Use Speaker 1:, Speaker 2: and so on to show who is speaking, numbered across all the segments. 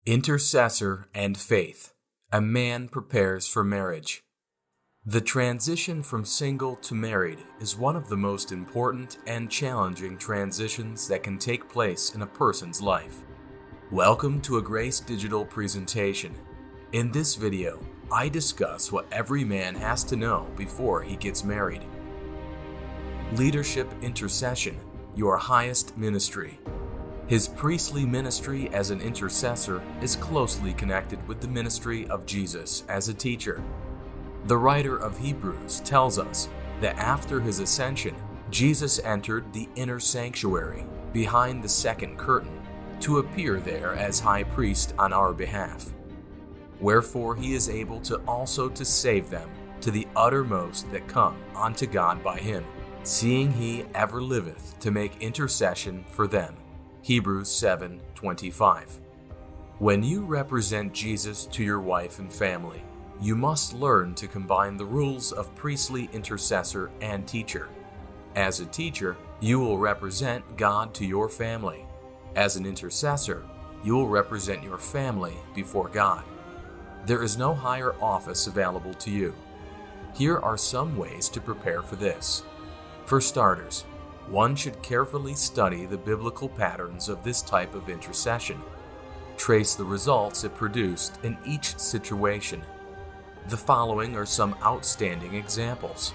Speaker 1: Intercessor and faith. A man prepares for marriage. The transition from single to married is one of the most important and challenging transitions that can take place in a person's life. Welcome to a Grace Digital presentation. In this video, I discuss what every man has to know before he gets married. Leadership Intercession, your highest ministry. His priestly ministry as an intercessor is closely connected with the ministry of Jesus as a teacher. The writer of Hebrews tells us that after his ascension, Jesus entered the inner sanctuary behind the second curtain to appear there as high priest on our behalf. Wherefore he is able to also to save them to the uttermost that come unto God by him, seeing he ever liveth to make intercession for them. Hebrews 7:25. When you represent Jesus to your wife and family, you must learn to combine the rules of priestly intercessor and teacher. As a teacher, you will represent God to your family. As an intercessor, you will represent your family before God. There is no higher office available to you. Here are some ways to prepare for this. For starters, one should carefully study the biblical patterns of this type of intercession. Trace the results it produced in each situation. The following are some outstanding examples.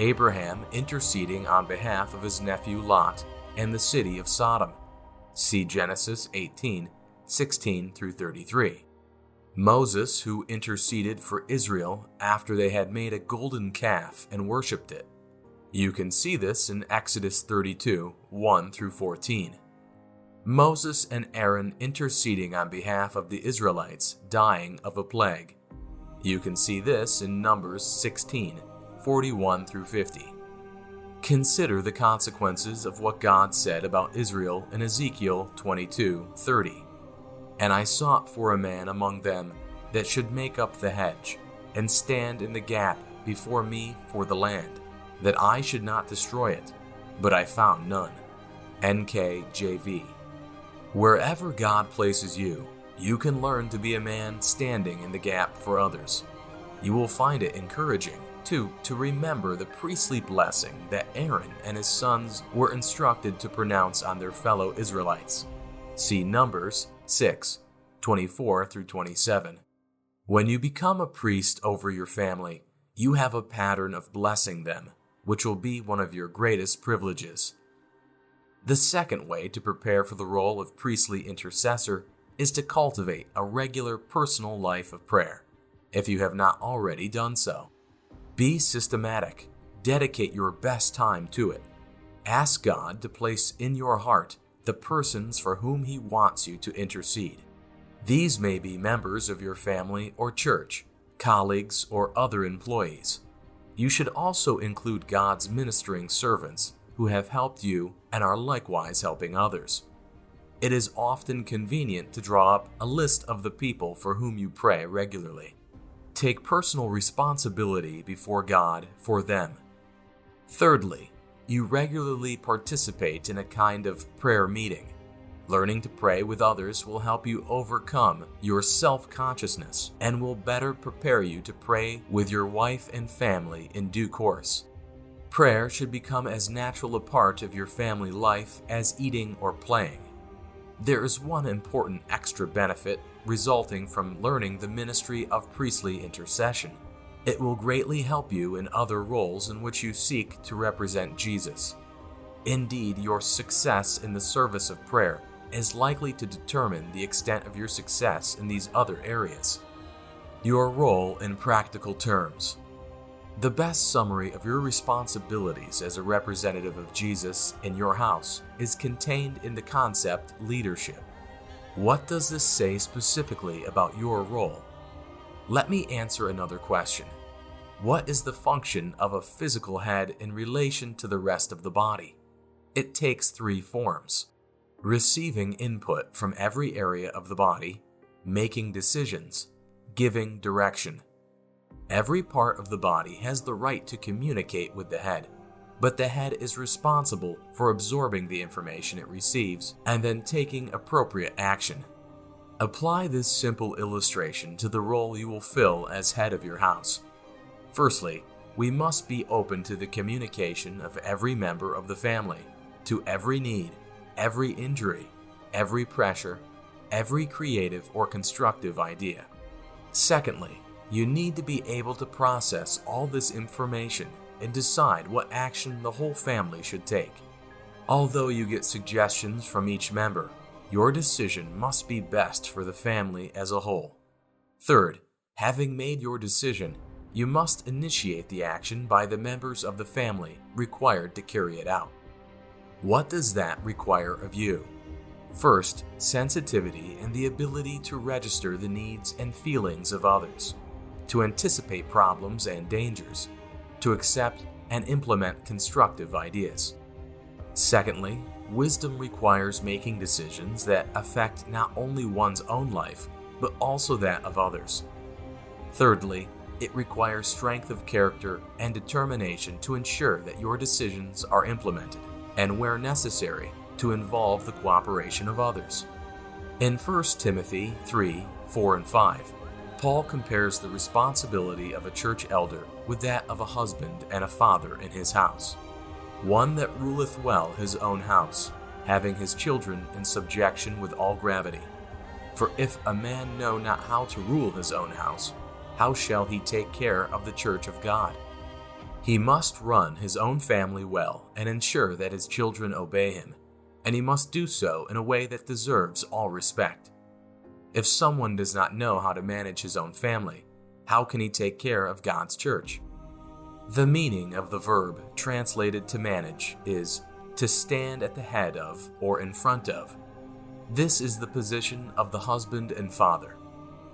Speaker 1: Abraham interceding on behalf of his nephew Lot and the city of Sodom. See Genesis 18:16-33. Moses, who interceded for Israel after they had made a golden calf and worshipped it. You can see this in Exodus 32:1-14. Moses and Aaron interceding on behalf of the Israelites dying of a plague. You can see this in Numbers 16:41-50. Consider the consequences of what God said about Israel in Ezekiel 22:30. And I sought for a man among them that should make up the hedge, and stand in the gap before me for the land, that I should not destroy it, but I found none. NKJV. Wherever God places you, you can learn to be a man standing in the gap for others. You will find it encouraging, too, to remember the priestly blessing that Aaron and his sons were instructed to pronounce on their fellow Israelites. See Numbers 6:24-27. When you become a priest over your family, you have a pattern of blessing them, which will be one of your greatest privileges. The second way to prepare for the role of priestly intercessor is to cultivate a regular personal life of prayer, if you have not already done so. Be systematic. Dedicate your best time to it. Ask God to place in your heart the persons for whom He wants you to intercede. These may be members of your family or church, colleagues, or other employees. You should also include God's ministering servants who have helped you and are likewise helping others. It is often convenient to draw up a list of the people for whom you pray regularly. Take personal responsibility before God for them. Thirdly, you regularly participate in a kind of prayer meeting. Learning to pray with others will help you overcome your self-consciousness and will better prepare you to pray with your wife and family in due course. Prayer should become as natural a part of your family life as eating or playing. There is one important extra benefit resulting from learning the ministry of priestly intercession. It will greatly help you in other roles in which you seek to represent Jesus. Indeed, your success in the service of prayer is likely to determine the extent of your success in these other areas. Your role in practical terms. The best summary of your responsibilities as a representative of Jesus in your house is contained in the concept leadership. What does this say specifically about your role? Let me answer another question. What is the function of a physical head in relation to the rest of the body? It takes three forms: receiving input from every area of the body, making decisions, giving direction. Every part of the body has the right to communicate with the head, but the head is responsible for absorbing the information it receives and then taking appropriate action. Apply this simple illustration to the role you will fill as head of your house. Firstly, we must be open to the communication of every member of the family, to every need, every injury, every pressure, every creative or constructive idea. Secondly, you need to be able to process all this information and decide what action the whole family should take. Although you get suggestions from each member, your decision must be best for the family as a whole. Third, having made your decision, you must initiate the action by the members of the family required to carry it out. What does that require of you? First, sensitivity and the ability to register the needs and feelings of others, to anticipate problems and dangers, to accept and implement constructive ideas. Secondly, wisdom requires making decisions that affect not only one's own life, but also that of others. Thirdly, it requires strength of character and determination to ensure that your decisions are implemented, and where necessary, to involve the cooperation of others. In 1 Timothy 3, 4 and 5, Paul compares the responsibility of a church elder with that of a husband and a father in his house. One that ruleth well his own house, having his children in subjection with all gravity. For if a man know not how to rule his own house, how shall he take care of the church of God? He must run his own family well and ensure that his children obey him, and he must do so in a way that deserves all respect. If someone does not know how to manage his own family, how can he take care of God's church? The meaning of the verb translated to manage is to stand at the head of or in front of. This is the position of the husband and father.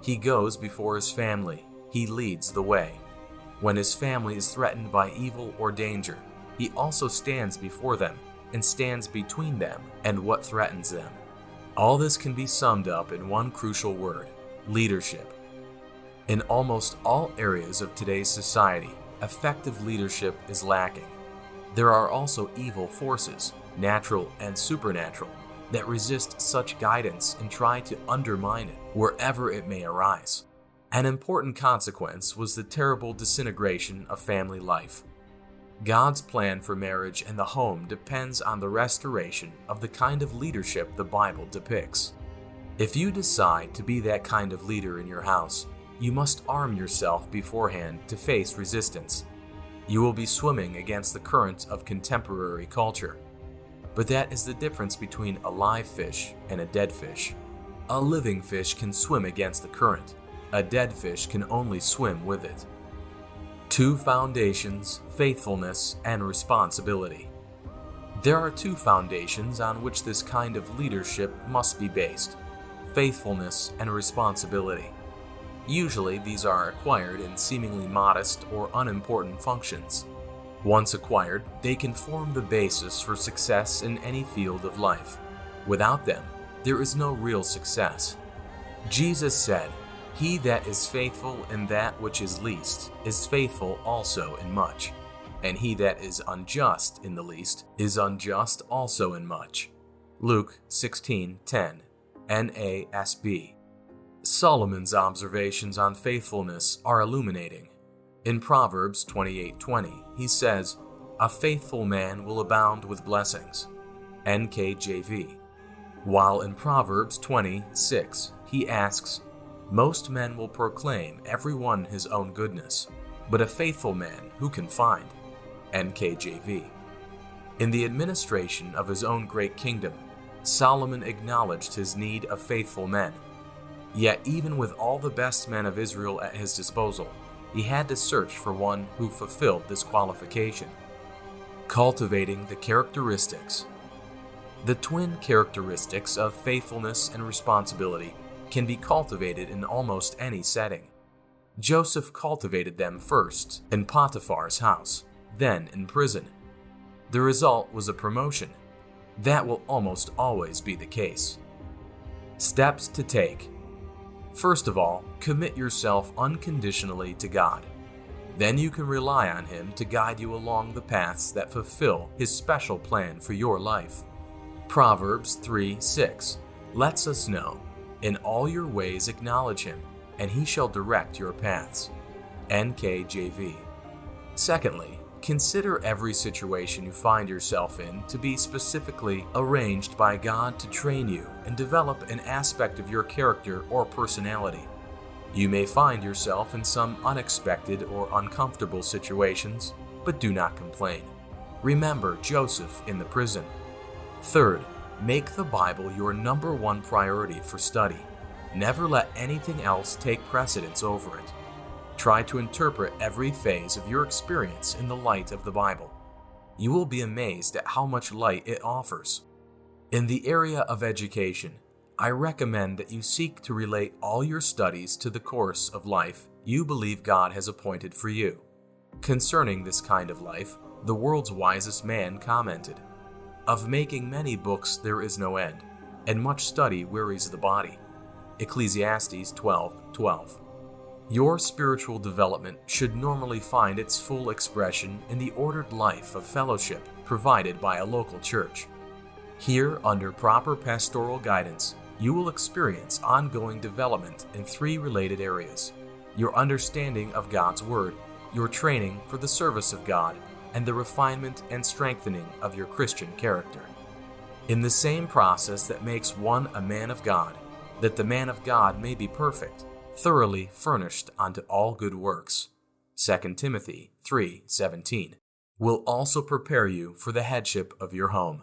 Speaker 1: He goes before his family. He leads the way. When his family is threatened by evil or danger, he also stands before them and stands between them and what threatens them. All this can be summed up in one crucial word: leadership. In almost all areas of today's society, effective leadership is lacking. There are also evil forces, natural and supernatural, that resist such guidance and try to undermine it wherever it may arise. An important consequence was the terrible disintegration of family life. God's plan for marriage and the home depends on the restoration of the kind of leadership the Bible depicts. If you decide to be that kind of leader in your house, you must arm yourself beforehand to face resistance. You will be swimming against the current of contemporary culture. But that is the difference between a live fish and a dead fish. A living fish can swim against the current. A dead fish can only swim with it. Two foundations: faithfulness and responsibility. There are two foundations on which this kind of leadership must be based: faithfulness and responsibility. Usually these are acquired in seemingly modest or unimportant functions. Once acquired, they can form the basis for success in any field of life. Without them, there is no real success. Jesus said, "He that is faithful in that which is least is faithful also in much, and he that is unjust in the least is unjust also in much." Luke 16:10, NASB. Solomon's observations on faithfulness are illuminating. In Proverbs 28:20, he says, "A faithful man will abound with blessings," NKJV. While in Proverbs 20:6, he asks, "Most men will proclaim every one his own goodness, but a faithful man who can find?" NKJV. In the administration of his own great kingdom, Solomon acknowledged his need of faithful men. Yet even with all the best men of Israel at his disposal, he had to search for one who fulfilled this qualification. Cultivating the characteristics. The twin characteristics of faithfulness and responsibility can be cultivated in almost any setting. Joseph cultivated them first in Potiphar's house, then in prison. The result was a promotion. That will almost always be the case. Steps to take. First of all, commit yourself unconditionally to God. Then you can rely on Him to guide you along the paths that fulfill His special plan for your life. Proverbs 3:6 lets us know, In all your ways acknowledge him, and he shall direct your paths. NKJV. Secondly, consider every situation you find yourself in to be specifically arranged by God to train you and develop an aspect of your character or personality. You may find yourself in some unexpected or uncomfortable situations, but do not complain. Remember Joseph in the prison. Third, make the Bible your number one priority for study. Never let anything else take precedence over it. Try to interpret every phase of your experience in the light of the Bible. You will be amazed at how much light it offers. In the area of education, I recommend that you seek to relate all your studies to the course of life you believe God has appointed for you. Concerning this kind of life, the world's wisest man commented, "Of making many books there is no end, and much study wearies the body." Ecclesiastes 12:12. Your spiritual development should normally find its full expression in the ordered life of fellowship provided by a local church. Here, under proper pastoral guidance, you will experience ongoing development in three related areas: your understanding of God's Word, your training for the service of God, and the refinement and strengthening of your Christian character. In the same process that makes one a man of God, that the man of God may be perfect, thoroughly furnished unto all good works, 2 Timothy 3:17, will also prepare you for the headship of your home.